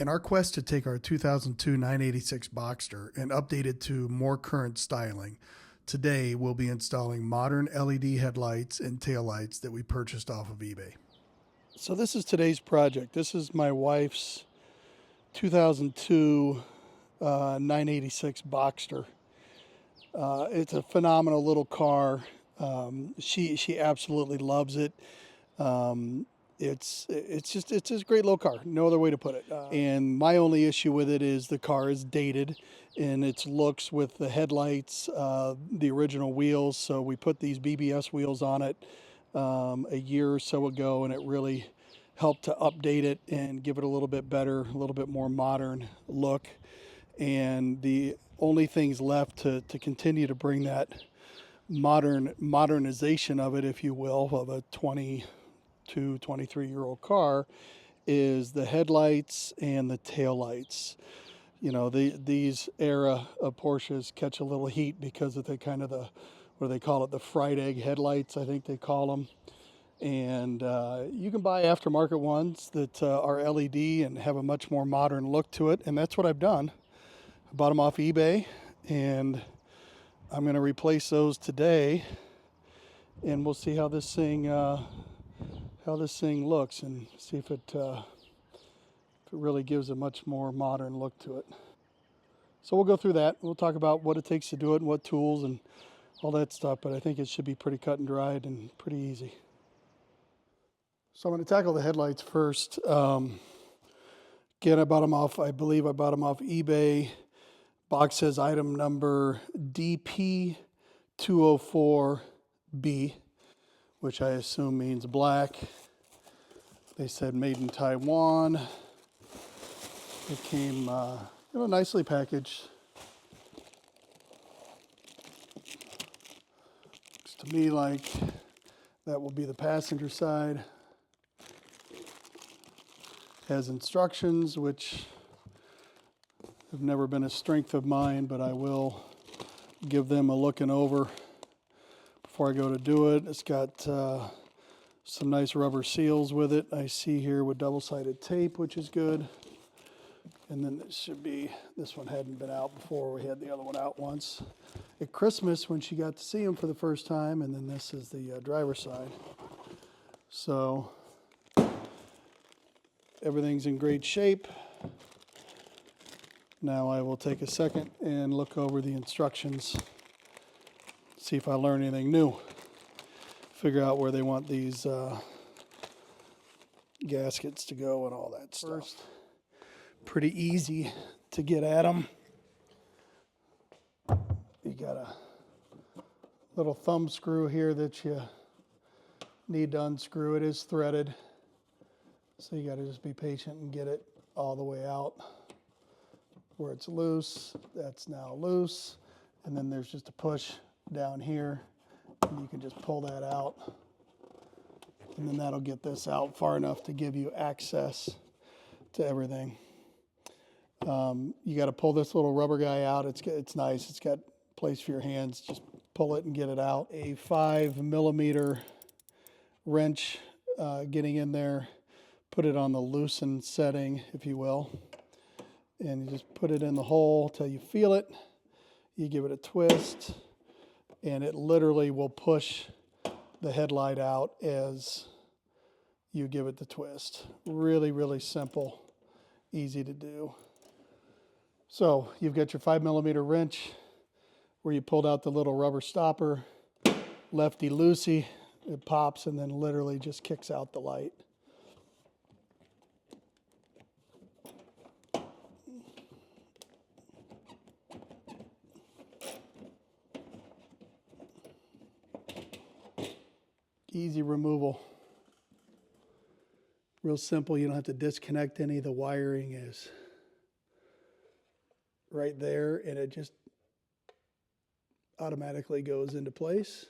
In our quest to take our 2002 986 Boxster and update it to more current styling, today we'll be installing modern LED headlights and taillights that we purchased off of eBay. So this is today's project. This is my wife's 2002 986 Boxster. It's a phenomenal little car. She absolutely loves it. It's a great little car. No other way to put it. And my only issue with it is the car is dated in its looks with the headlights, the original wheels. So we put these BBS wheels on it a year or so ago, and it really helped to update it and give it a little bit better, a little bit more modern look. And the only things left to continue to bring that modernization of it, if you will, of a 22, 23-year-old car is the headlights and the taillights. You know, these era of Porsches catch a little heat because of the kind of what do they call it, the fried egg headlights, I think they call them. And you can buy aftermarket ones that are LED and have a much more modern look to it, and that's what I've done. I bought them off eBay, and I'm going to replace those today, and we'll see how this thing looks and see if it really gives a much more modern look to it. So we'll go through that. We'll talk about what it takes to do it and what tools and all that stuff, but I think it should be pretty cut and dried and pretty easy. So I'm going to tackle the headlights first. Again, I believe I bought them off eBay. Box says item number DP204B, which I assume means black. They said made in Taiwan. It came nicely packaged. Looks to me like that will be the passenger side. Has instructions, which have never been a strength of mine, but I will give them a looking over before I go to do it. It's got some nice rubber seals with it. I see here with double-sided tape, which is good. And then this one hadn't been out before. We had the other one out once at Christmas when she got to see him for the first time. And then this is the driver's side. So everything's in great shape. Now I will take a second and look over the instructions, see if I learn anything new. Figure out where they want these gaskets to go and all that stuff. First, pretty easy to get at them. You got a little thumb screw here that you need to unscrew. It is threaded, so you got to just be patient and get it all the way out. Where it's loose, that's now loose. And then there's just a push down here, and you can just pull that out. And then that'll get this out far enough to give you access to everything. You got to pull this little rubber guy out. It's nice. It's got place for your hands. Just pull it and get it out. A 5mm wrench getting in there. Put it on the loosen setting, if you will. And you just put it in the hole till you feel it. You give it a twist, and it literally will push the headlight out as you give it the twist. Really, really simple, easy to do. So you've got your 5mm wrench where you pulled out the little rubber stopper, lefty-loosey, it pops and then literally just kicks out the light. Easy removal. Real simple. You don't have to disconnect any. The wiring is right there, and it just automatically goes into place.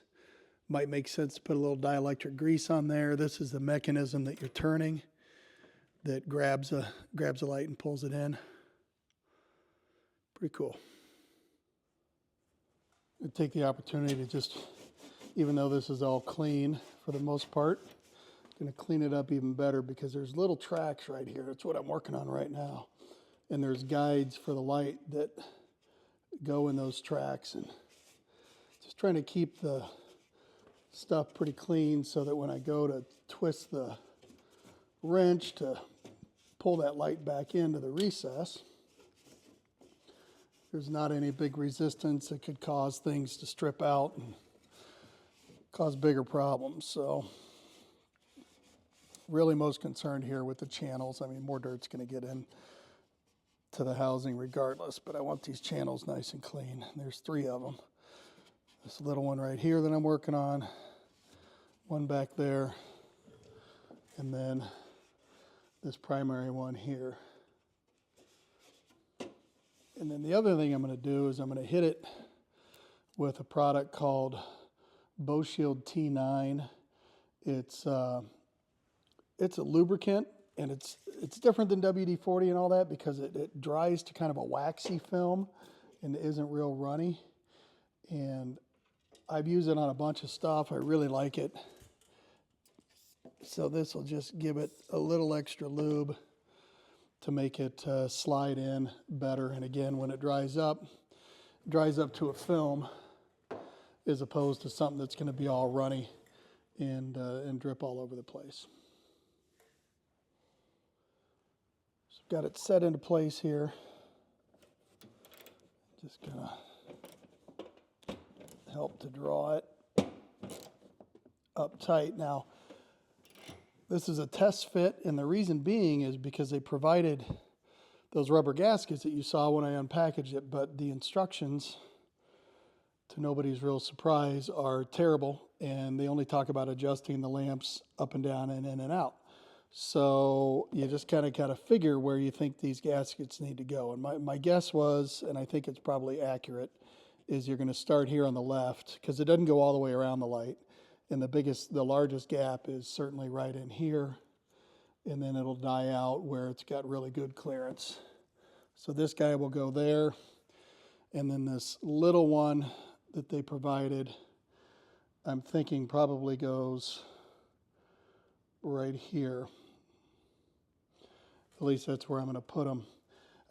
Might make sense to put a little dielectric grease on there. This is the mechanism that you're turning that grabs a light and pulls it in. Pretty cool. I take the opportunity to just, even though this is all clean for the most part, I'm going to clean it up even better because there's little tracks right here. That's what I'm working on right now. and there's guides for the light that go in those tracks, and just trying to keep the stuff pretty clean so that when I go to twist the wrench to pull that light back into the recess, there's not any big resistance that could cause things to strip out and cause bigger problems. So really most concerned here with the channels. I mean, more dirt's going to get in to the housing regardless, but I want these channels nice and clean. There's 3 of them. This little one right here that I'm working on, one back there, and then this primary one here. And then the other thing I'm going to do is I'm going to hit it with a product called Shield T9. It's a lubricant, and it's different than WD-40 and all that because it dries to kind of a waxy film and isn't real runny. And I've used it on a bunch of stuff. I really like it. So this will just give it a little extra lube to make it slide in better. And again, when it dries up to a film as opposed to something that's going to be all runny and drip all over the place. So I've got it set into place here. Just gonna help to draw it up tight. Now, this is a test fit, and the reason being is because they provided those rubber gaskets that you saw when I unpackaged it, but the instructions, to nobody's real surprise, are terrible, and they only talk about adjusting the lamps up and down and in and out. So you just kind of got to figure where you think these gaskets need to go. And my guess was, and I think it's probably accurate, is you're going to start here on the left because it doesn't go all the way around the light. And the largest gap is certainly right in here. And then it'll die out where it's got really good clearance. So this guy will go there. And then this little one that they provided, I'm thinking probably goes right here. At least that's where I'm going to put them.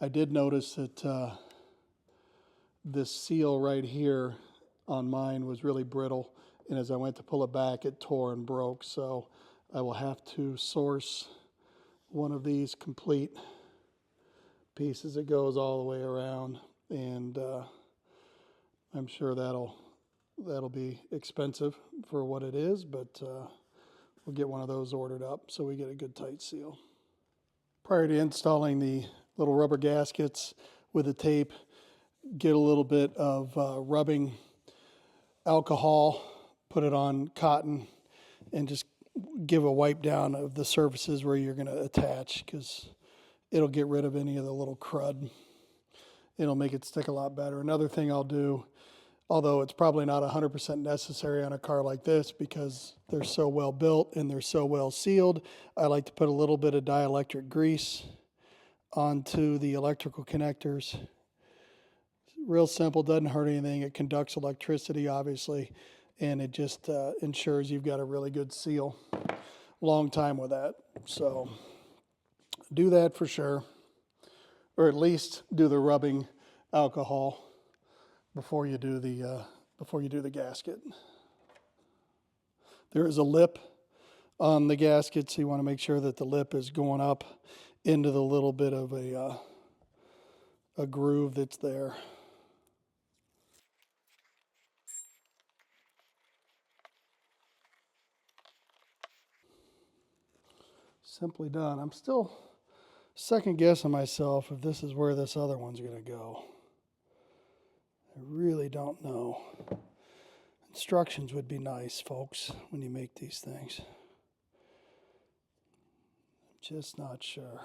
I did notice that this seal right here on mine was really brittle. And as I went to pull it back, it tore and broke. So I will have to source one of these complete pieces that goes all the way around. And I'm sure that'll be expensive for what it is, but we'll get one of those ordered up so we get a good tight seal. Prior to installing the little rubber gaskets with the tape, get a little bit of rubbing alcohol, put it on cotton, and just give a wipe down of the surfaces where you're going to attach, because it'll get rid of any of the little crud. It'll make it stick a lot better. Another thing I'll do, although it's probably not 100% necessary on a car like this because they're so well built and they're so well sealed, I like to put a little bit of dielectric grease onto the electrical connectors. Real simple, doesn't hurt anything. It conducts electricity, obviously, and it just ensures you've got a really good seal. Long time with that. So do that for sure, or at least do the rubbing alcohol before you do the gasket. There is a lip on the gasket, so you want to make sure that the lip is going up into the little bit of a groove that's there. Simply done. I'm still second guessing myself if this is where this other one's going to go. I really don't know. Instructions would be nice, folks, when you make these things. I'm just not sure.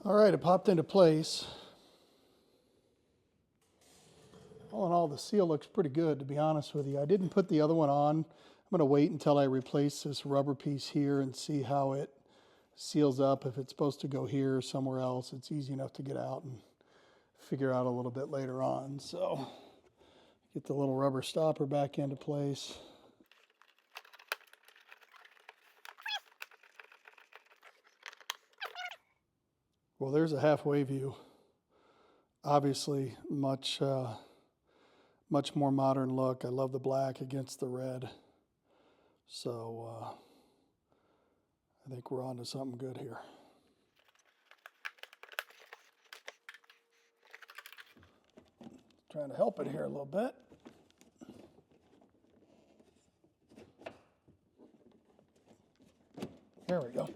All right, it popped into place. All in all, the seal looks pretty good, to be honest with you. I didn't put the other one on. I'm going to wait until I replace this rubber piece here and see how it seals up. If it's supposed to go here or somewhere else, it's easy enough to get out and figure out a little bit later on. So get the little rubber stopper back into place. Well, there's a halfway view. Obviously, much more modern look. I love the black against the red. So I think we're on to something good here. Trying to help it here a little bit. There we go.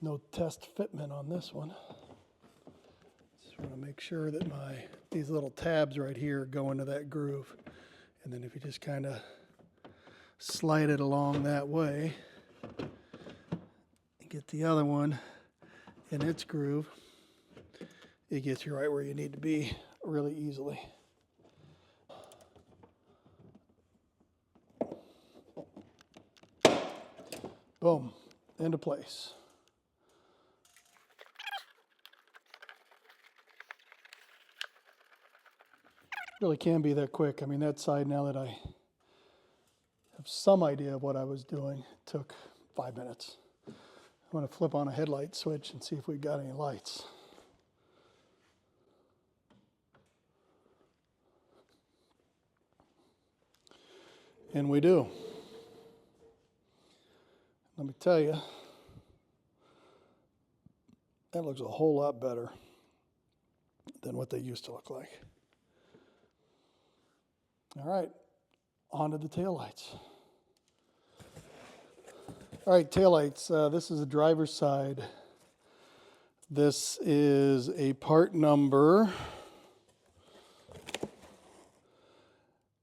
No test fitment on this one. Just want to make sure that these little tabs right here go into that groove. And then if you just kind of slide it along that way and get the other one in its groove, it gets you right where you need to be really easily. Boom, into place. Really can be that quick. I mean, that side, now that I have some idea of what I was doing, took 5 minutes. I want to flip on a headlight switch and see if we've got any lights. And we do. Let me tell you, that looks a whole lot better than what they used to look like. All right, on to the taillights. All right, taillights. This is the driver's side. This is a part number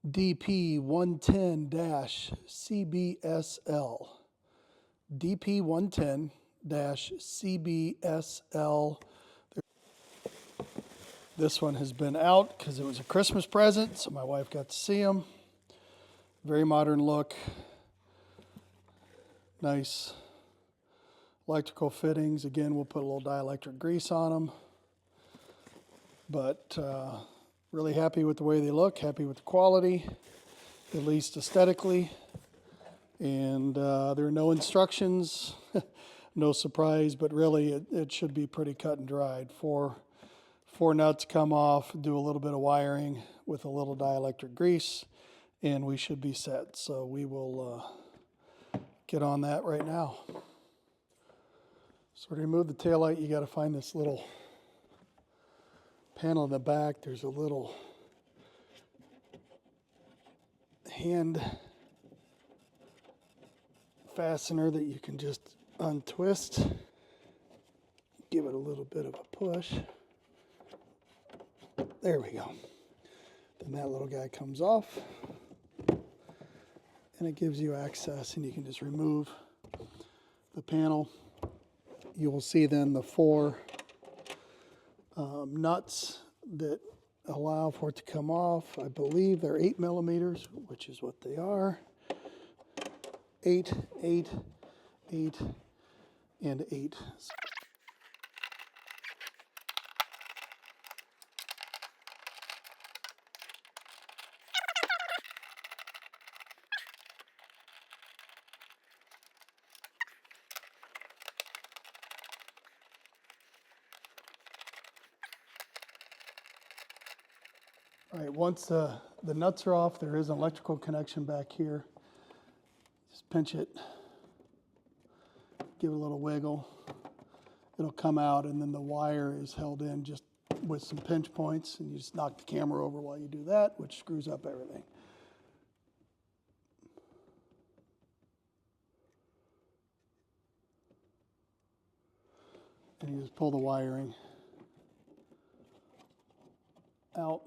DP110-CBSL. DP110-CBSL. This one has been out because it was a Christmas present, so my wife got to see them. Very modern look. Nice electrical fittings. Again, we'll put a little dielectric grease on them. But really happy with the way they look, happy with the quality, at least aesthetically. And there are no instructions, no surprise, but really it should be pretty cut and dried. Four nuts come off, do a little bit of wiring with a little dielectric grease, and we should be set. So we will get on that right now. So to remove the taillight, you got to find this little panel in the back. There's a little hand fastener that you can just untwist. Give it a little bit of a push. There we go. Then that little guy comes off, and it gives you access, and you can just remove the panel. You will see then the 4 nuts that allow for it to come off. I believe they're 8 millimeters, which is what they are. 8, 8, 8, and 8. All right, once the nuts are off, there is an electrical connection back here. Just pinch it, give it a little wiggle. It'll come out, and then the wire is held in just with some pinch points, and you just knock the camera over while you do that, which screws up everything. And you just pull the wiring out.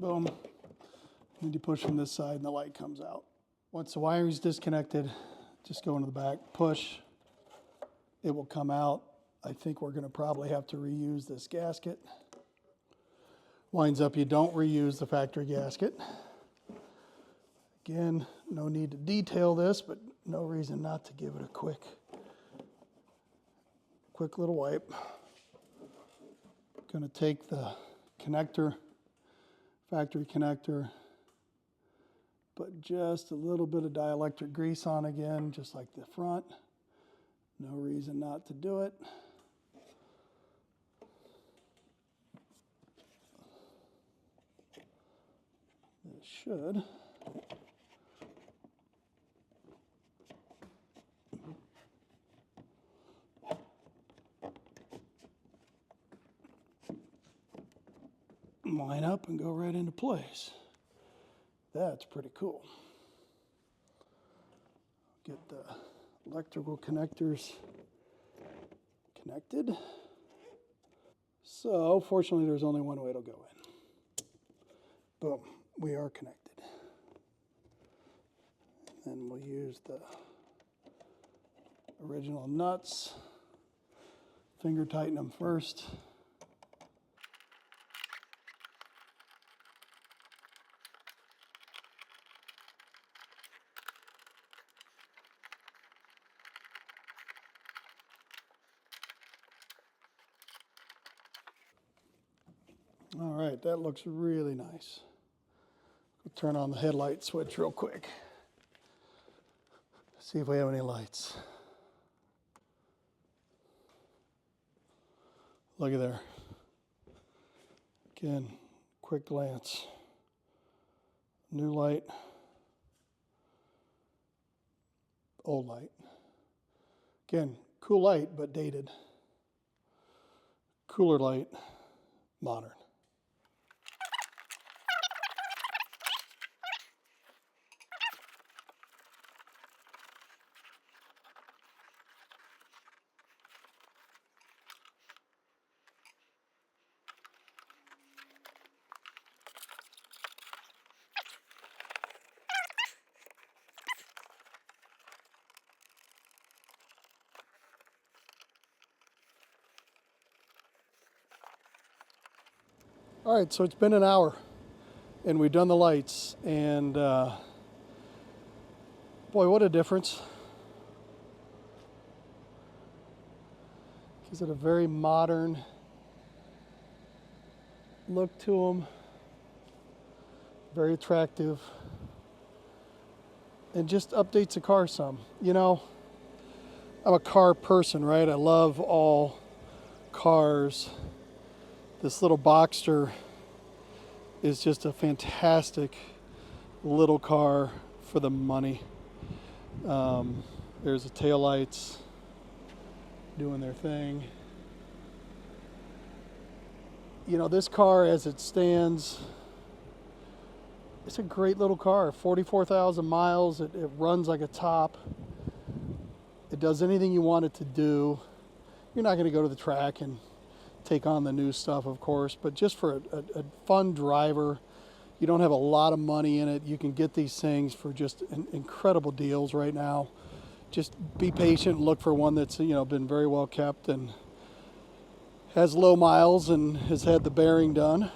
Boom. Then you push from this side and the light comes out. Once the wiring's disconnected, just go into the back, push, it will come out. I think we're gonna probably have to reuse this gasket. Winds up you don't reuse the factory gasket. Again, no need to detail this, but no reason not to give it a quick little wipe. Gonna take the connector, factory connector, put just a little bit of dielectric grease on again, just like the front. No reason not to do it. This should. Line up and go right into place. That's pretty cool. Get the electrical connectors connected. So fortunately there's only one way to go in. Boom, we are connected. And then we'll use the original nuts. Finger tighten them first. All right, that looks really nice. We'll turn on the headlight switch real quick. See if we have any lights. Look at there. Again, quick glance. New light. Old light. Again, cool light, but dated. Cooler light, modern. All right, so it's been an hour and we've done the lights, and boy, what a difference. Gives it a very modern look to them, very attractive, and just updates the car some. You know, I'm a car person, right? I love all cars. This little Boxster is just a fantastic little car for the money. There's the taillights doing their thing. You know, this car as it stands, it's a great little car. 44,000 miles, it runs like a top. It does anything you want it to do. You're not going to go to the track and take on the new stuff, of course, but just for a fun driver, you don't have a lot of money in it. You can get these things for just incredible deals right now. Just be patient, look for one that's, you know, been very well kept and has low miles and has had the bearing done.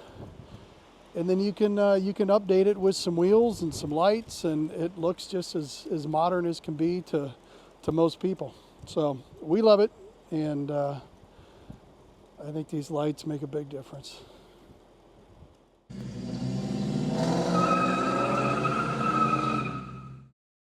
And then you can update it with some wheels and some lights, and it looks just as modern as can be to most people. So we love it, and I think these lights make a big difference.